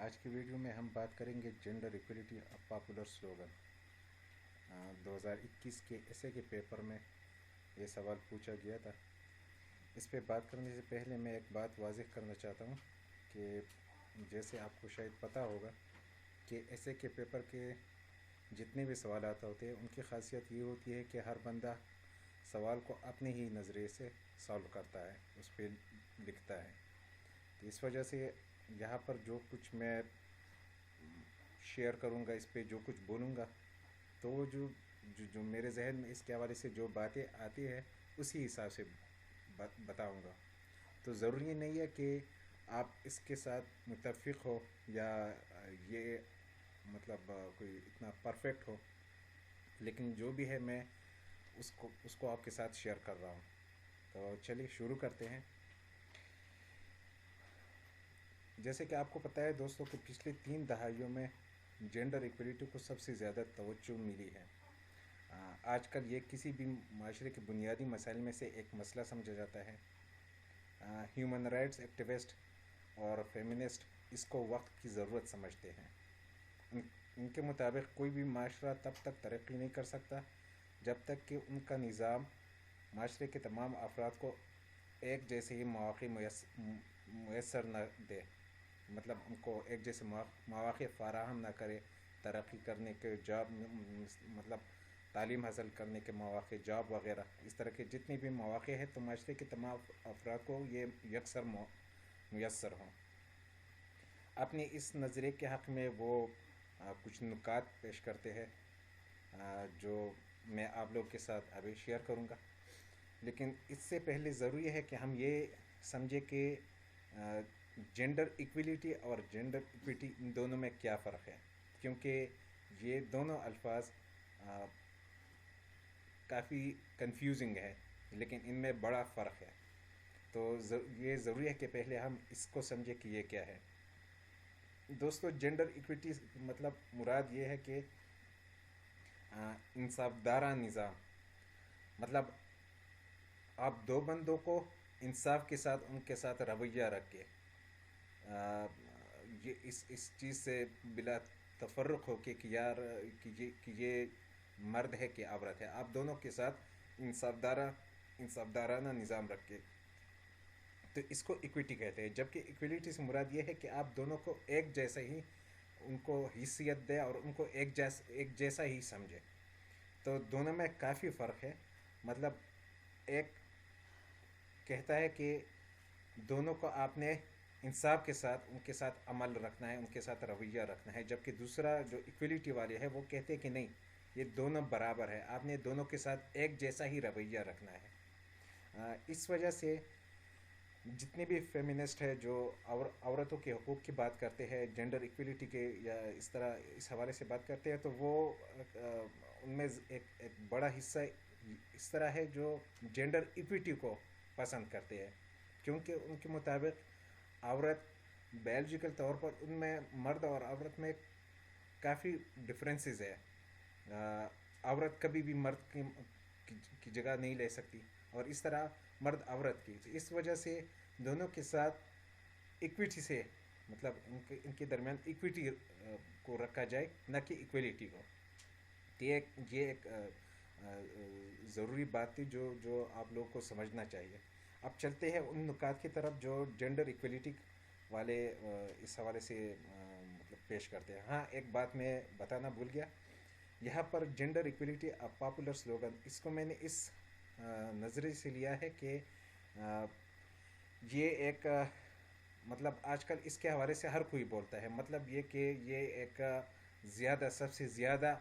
آج کی ویڈیو میں ہم بات کریں گے جینڈر ایکولیٹی پاپولر سلوگن 2021 کے ایسے کے پیپر میں یہ سوال پوچھا گیا تھا۔ اس پہ بات کرنے سے پہلے میں ایک بات واضح کرنا چاہتا ہوں کہ جیسے آپ کو شاید پتہ ہوگا کہ ایسے کے پیپر کے جتنے بھی سوالات ہوتے ہیں ان کی خاصیت یہ ہوتی ہے کہ ہر بندہ سوال کو اپنے ہی نظریے سے سالو کرتا ہے، اس پہ لکھتا ہے۔ تو اس وجہ سے یہاں پر جو کچھ میں شیئر کروں گا، اس پہ جو کچھ بولوں گا، تو وہ جو میرے ذہن میں اس کے حوالے سے جو باتیں آتی ہے اسی حساب سے بتاؤں گا۔ تو ضروری نہیں ہے کہ آپ اس کے ساتھ متفق ہو یا یہ کوئی اتنا پرفیکٹ ہو، لیکن جو بھی ہے میں اس کو آپ کے ساتھ شیئر کر رہا ہوں۔ تو چلیے شروع کرتے ہیں۔ جیسے کہ آپ کو پتہ ہے دوستوں کہ پچھلے 3 دہائیوں میں جینڈر ایکولیٹی کو سب سے زیادہ توجہ ملی ہے۔ آج کل یہ کسی بھی معاشرے کے بنیادی مسائل میں سے ایک مسئلہ سمجھا جاتا ہے۔ ہیومن رائٹس ایکٹیوسٹ اور فیمنسٹ اس کو وقت کی ضرورت سمجھتے ہیں۔ ان کے مطابق کوئی بھی معاشرہ تب تک ترقی نہیں کر سکتا جب تک کہ ان کا نظام معاشرے کے تمام افراد کو ایک جیسے ہی مواقع میسر نہ دے، ان کو ایک جیسے مواقع فراہم نہ کرے ترقی کرنے کے، تعلیم حاصل کرنے کے مواقع، جاب وغیرہ، اس طرح کے جتنے بھی مواقع ہیں تو معاشرے کے تمام افراد کو یہ یکسر میسر ہوں۔ اپنے اس نظریے کے حق میں وہ کچھ نکات پیش کرتے ہیں جو میں آپ لوگ کے ساتھ ابھی شیئر کروں گا۔ لیکن اس سے پہلے ضروری ہے کہ ہم یہ سمجھے کہ جینڈر ایکویلٹی اور جینڈر ایکویٹی ان دونوں میں کیا فرق ہے، کیونکہ یہ دونوں الفاظ کافی کنفیوزنگ ہے، لیکن ان میں بڑا فرق ہے۔ تو یہ ضروری ہے کہ پہلے ہم اس کو سمجھے کہ یہ کیا ہے۔ دوستو، جینڈر ایکویٹی مراد یہ ہے کہ انصاف دارانہ نظام، آپ دو بندوں کو انصاف کے ساتھ ان کے ساتھ رویہ رکھ کے یہ اس چیز سے بلا تفرق ہو کہ یہ مرد ہے کہ عورت ہے، آپ دونوں کے ساتھ انصاف دارانہ نظام رکھ کے، تو اس کو ایکویٹی کہتے ہیں۔ جبکہ ایکویلٹی سے مراد یہ ہے کہ آپ دونوں کو ایک جیسا ہی ان کو حیثیت دے اور ان کو ایک جیسا ہی سمجھے۔ تو دونوں میں کافی فرق ہے۔ ایک کہتا ہے کہ دونوں کو آپ نے انصاف کے ساتھ ان کے ساتھ عمل رکھنا ہے، ان کے ساتھ رویہ رکھنا ہے، جبکہ دوسرا جو ایکویلٹی والے ہے وہ کہتے ہیں کہ نہیں، یہ دونوں برابر ہے، آپ نے دونوں کے ساتھ ایک جیسا ہی رویہ رکھنا ہے۔ اس وجہ سے جتنے بھی فیمنسٹ ہے جو عورتوں کے حقوق کی بات کرتے ہیں، جینڈر ایکویلٹی کے یا اس حوالے سے بات کرتے ہیں، تو وہ ان میں ایک بڑا حصہ اس طرح ہے جو جینڈر ایکویٹی کو پسند کرتے ہیں، کیونکہ ان کے مطابق عورت بایولوجیکل طور پر ان میں مرد اور عورت میں کافی ڈفرینسز ہے۔ عورت کبھی بھی مرد کی جگہ نہیں لے سکتی، اور اس طرح مرد عورت کی۔ اس وجہ سے دونوں کے ساتھ ایکویٹی سے ان کے درمیان ایکویٹی کو رکھا جائے، نہ کہ ایکویلٹی کو۔ یہ ایک ضروری بات تھی جو آپ لوگوں کو سمجھنا چاہیے۔ اب چلتے ہیں ان نکات کی طرف جو جینڈر ایکویلٹی والے اس حوالے سے پیش کرتے ہیں۔ ہاں، ایک بات میں بتانا بھول گیا، یہاں پر جینڈر ایکویلٹی پاپولر سلوگن، اس کو میں نے اس نظریے سے لیا ہے کہ یہ ایک آج کل اس کے حوالے سے ہر کوئی بولتا ہے، یہ کہ یہ ایک سب سے زیادہ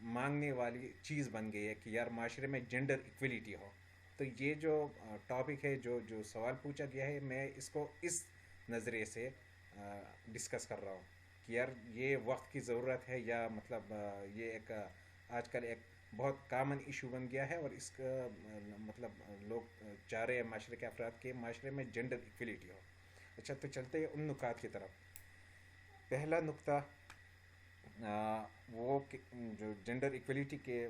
مانگنے والی چیز بن گئی ہے کہ یار معاشرے میں جینڈر ایکویلٹی ہو۔ تو یہ جو ٹاپک ہے، جو سوال پوچھا گیا ہے، میں اس کو اس نظریے سے ڈسکس کر رہا ہوں کہ یار یہ وقت کی ضرورت ہے، یا یہ ایک آج کل ایک بہت کامن ایشو بن گیا ہے، اور اس کا لوگ چاہ رہے ہیں معاشرے کے افراد کے معاشرے میں جینڈر ایکویلٹی ہو۔ اچھا، تو چلتے ہیں ان نکات کی طرف۔ پہلا نقطہ وہ جو جینڈر ایکویلٹی کے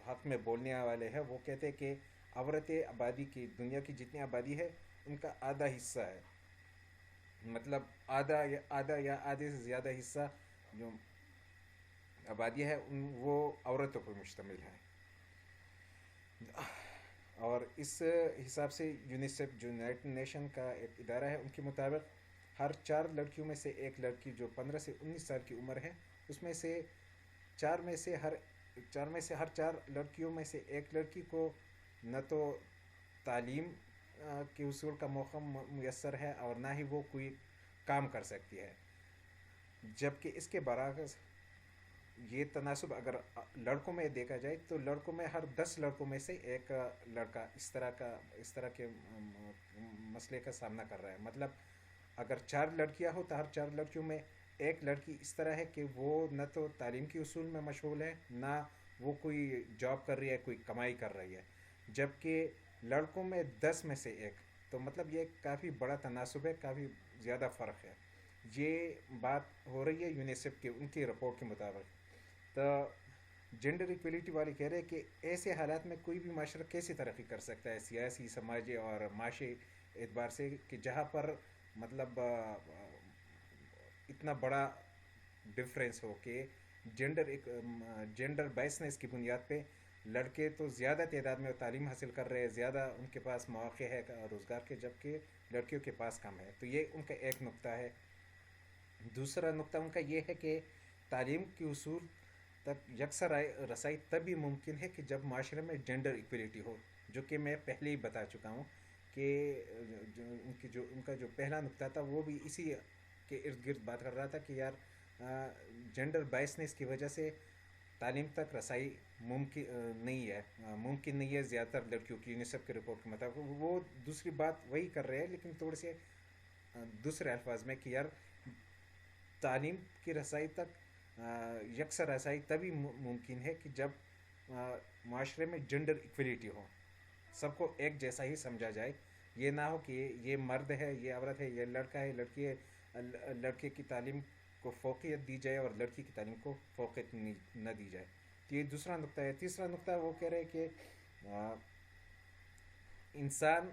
حق میں بولنے والے ہیں، وہ کہتے ہیں کہ عورتیں آبادی کی، دنیا کی جتنی آبادی ہے ان کا آدھا حصہ ہے، مطلب آدھا یا آدھے سے زیادہ حصہ جو آبادی ہے وہ عورتوں پر مشتمل ہے. اور اس حساب سے یونیسیف جو یونائٹڈ نیشن کا ایک ادارہ ہے ان کے مطابق ہر 4 لڑکیوں میں سے ایک لڑکی جو 15 سے 19 سال کی عمر ہے اس میں سے چار میں سے ہر ہر 4 لڑکیوں میں سے ایک لڑکی کو نہ تو تعلیم کے حصول کا موقع میسر ہے اور نہ ہی وہ کوئی کام کر سکتی ہے. جبکہ اس کے برعکس یہ تناسب اگر لڑکوں میں دیکھا جائے تو لڑکوں میں ہر 10 لڑکوں میں سے ایک لڑکا اس طرح کے مسئلے کا سامنا کر رہا ہے. مطلب اگر 4 لڑکیاں ہو تو ہر 4 لڑکیوں میں ایک لڑکی اس طرح ہے کہ وہ نہ تو تعلیم کے اصول میں مشغول ہے نہ وہ کوئی جاب کر رہی ہے کوئی کمائی کر رہی ہے. جبکہ لڑکوں میں 10 میں سے 1. تو مطلب یہ کافی بڑا تناسب ہے, کافی زیادہ فرق ہے. یہ بات ہو رہی ہے یونیسیف کے ان کی رپورٹ کے مطابق. تو جینڈر ایکویلٹی والے کہہ رہے ہیں کہ ایسے حالات میں کوئی بھی معاشرہ کیسے ترقی کر سکتا ہے سیاسی سماجی اور معاشی اعتبار سے کہ جہاں پر مطلب اتنا بڑا ڈفرینس ہو کہ جینڈر بائسنس کی بنیاد پہ لڑکے تو زیادہ تعداد میں تعلیم حاصل کر رہے ہیں, زیادہ ان کے پاس مواقع ہے روزگار کے, جبکہ لڑکیوں کے پاس کم ہے. تو یہ ان کا ایک نقطہ ہے. دوسرا نقطہ ان کا یہ ہے کہ تعلیم کے اصول تک یکساں رسائی تبھی ممکن ہے کہ جب معاشرے میں جینڈر ایکویلٹی ہو, جو کہ میں پہلے ہی بتا چکا ہوں کہ ان کا جو پہلا نقطہ تھا وہ بھی اسی کے ارد گرد بات کر رہا تھا کہ یار جینڈر بائسنس کی وجہ سے تعلیم تک رسائی ممکن نہیں ہے زیادہ تر لڑکیوں کی. یونیسیف کے رپورٹ کے مطابق وہ دوسری بات وہی کر رہے ہیں لیکن تھوڑے سے دوسرے الفاظ میں کہ یار تعلیم کی رسائی تک یکساں رسائی تبھی ممکن ہے کہ جب معاشرے میں جینڈر ایکویلٹی ہو, سب کو ایک جیسا ہی سمجھا جائے. یہ نہ ہو کہ یہ مرد ہے یہ عورت ہے یہ لڑکا ہے لڑکی ہے, لڑکے کی تعلیم کو فوقیت دی جائے اور لڑکی کی تعلیم کو فوقیت نہ دی جائے. تو یہ دوسرا نقطہ ہے. تیسرا نقطہ وہ کہہ رہے کہ انسان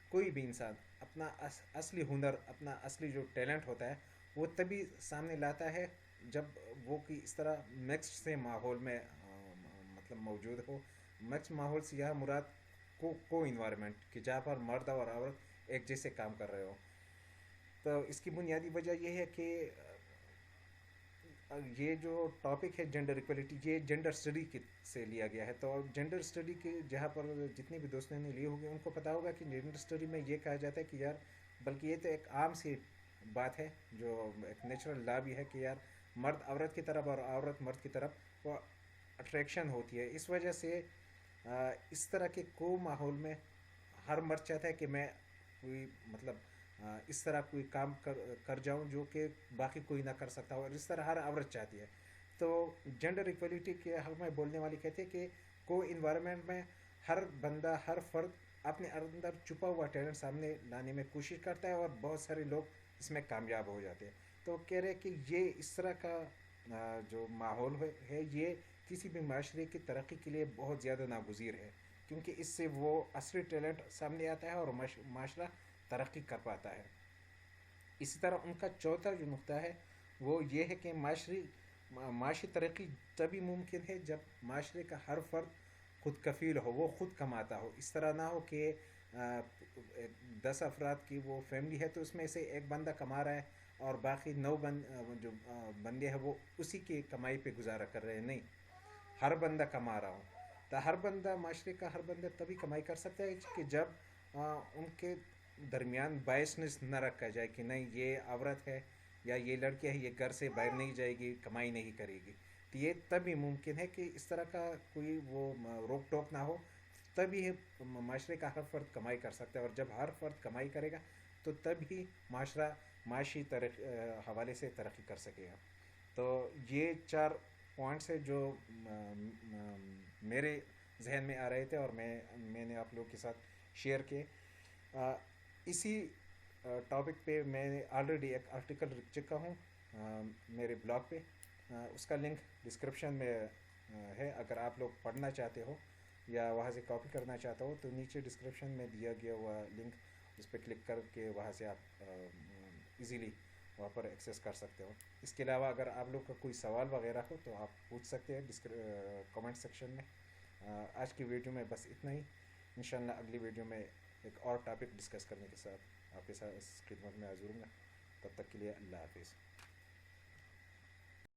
کوئی بھی انسان اپنا اصلی ہنر اپنا اصلی جو ٹیلنٹ ہوتا ہے وہ تبھی سامنے لاتا ہے جب وہ کی اس طرح مکس سے ماحول میں مطلب موجود ہو. مکس ماحول سے یہاں مراد کو انوائرمنٹ کہ جہاں پر مرد اور عورت ایک جیسے کام کر رہے ہو. تو اس کی بنیادی وجہ یہ ہے کہ یہ جو ٹاپک ہے جینڈر ایکویلٹی یہ جینڈر اسٹڈی سے لیا گیا ہے. تو جینڈر اسٹڈی کے جہاں پر جتنے بھی دوستوں نے لیے ہوگے ان کو پتا ہوگا کہ جینڈر اسٹڈی میں یہ کہا جاتا ہے کہ یار بلکہ یہ تو ایک عام سی بات ہے جو ایک نیچرل لا بھی ہے کہ یار مرد عورت کی طرف اور عورت مرد کی طرف وہ اٹریکشن ہوتی ہے. اس وجہ سے اس طرح کے ماحول میں ہر مرد چاہتا ہے کہ میں کوئی مطلب اس طرح کوئی کام کر جاؤں جو کہ باقی کوئی نہ کر سکتا ہو, اور اس طرح ہر عورت چاہتی ہے. تو جینڈر ایکویلٹی کے حق میں بولنے والے کہتے ہیں کہ انوائرمنٹ میں ہر بندہ ہر فرد اپنے اندر چھپا ہوا ٹیلنٹ سامنے لانے میں کوشش کرتا ہے اور بہت سارے لوگ اس میں کامیاب ہو جاتے ہیں. تو کہہ رہے کہ یہ اس طرح کا جو ماحول ہے یہ کسی بھی معاشرے کی ترقی کے لیے بہت زیادہ ناگزیر ہے, کیونکہ اس سے وہ اصلی ٹیلنٹ سامنے آتا ہے اور معاشرہ ترقی کر پاتا ہے. اسی طرح ان کا چوتھا جو نقطہ ہے وہ یہ ہے کہ معاشی ترقی تبھی ممکن ہے جب معاشرے کا ہر فرد خود کفیل ہو, وہ خود کماتا ہو. اس طرح نہ ہو کہ 10 افراد کی وہ فیملی ہے تو اس میں سے ایک بندہ کما رہا ہے اور باقی 9 جو بندے ہیں وہ اسی کی کمائی پہ گزارا کر رہے ہیں. نہیں, ہر بندہ کما رہا ہو. تو ہر بندہ معاشرے کا ہر بندہ تبھی کمائی کر سکتا ہے کہ جب ان کے درمیان بائسنس نہ رکھا جائے کہ نہیں یہ عورت ہے یا یہ لڑکی ہے یہ گھر سے باہر نہیں جائے گی کمائی نہیں کرے گی. تو یہ تبھی ممکن ہے کہ اس طرح کا کوئی وہ روک ٹوک نہ ہو, تبھی معاشرے کا ہر فرد کمائی کر سکتا ہے. اور جب ہر فرد کمائی کرے گا تو تبھی معاشرہ معاشی حوالے سے ترقی کر سکے گا. تو یہ 4 پوائنٹس ہیں جو میرے ذہن میں آ رہے تھے اور میں نے آپ لوگوں کے ساتھ شیئر کیے. اسی ٹاپک پہ میں نے آلریڈی ایک آرٹیکل لکھ چکا ہوں میرے بلاگ پہ, اس کا لنک ڈسکرپشن میں ہے. اگر آپ لوگ پڑھنا چاہتے ہو یا وہاں سے کاپی کرنا چاہتا ہو تو نیچے ڈسکرپشن میں دیا گیا ہوا لنک اس پہ کلک کر کے وہاں سے آپ ایزیلی وہاں پر ایکسیس کر سکتے ہو. اس کے علاوہ اگر آپ لوگ کا کوئی سوال وغیرہ ہو تو آپ پوچھ سکتے ہیں کمنٹ سیکشن میں. آج کی ویڈیو میں بس اتنا ہی. انشاءاللہ اگلی ویڈیو میں ایک اور ٹاپک ڈسکس کرنے کے ساتھ آپ کے ساتھ اس خدمت میں حاضر ہوں گا. تب تک کے لیے اللہ حافظ.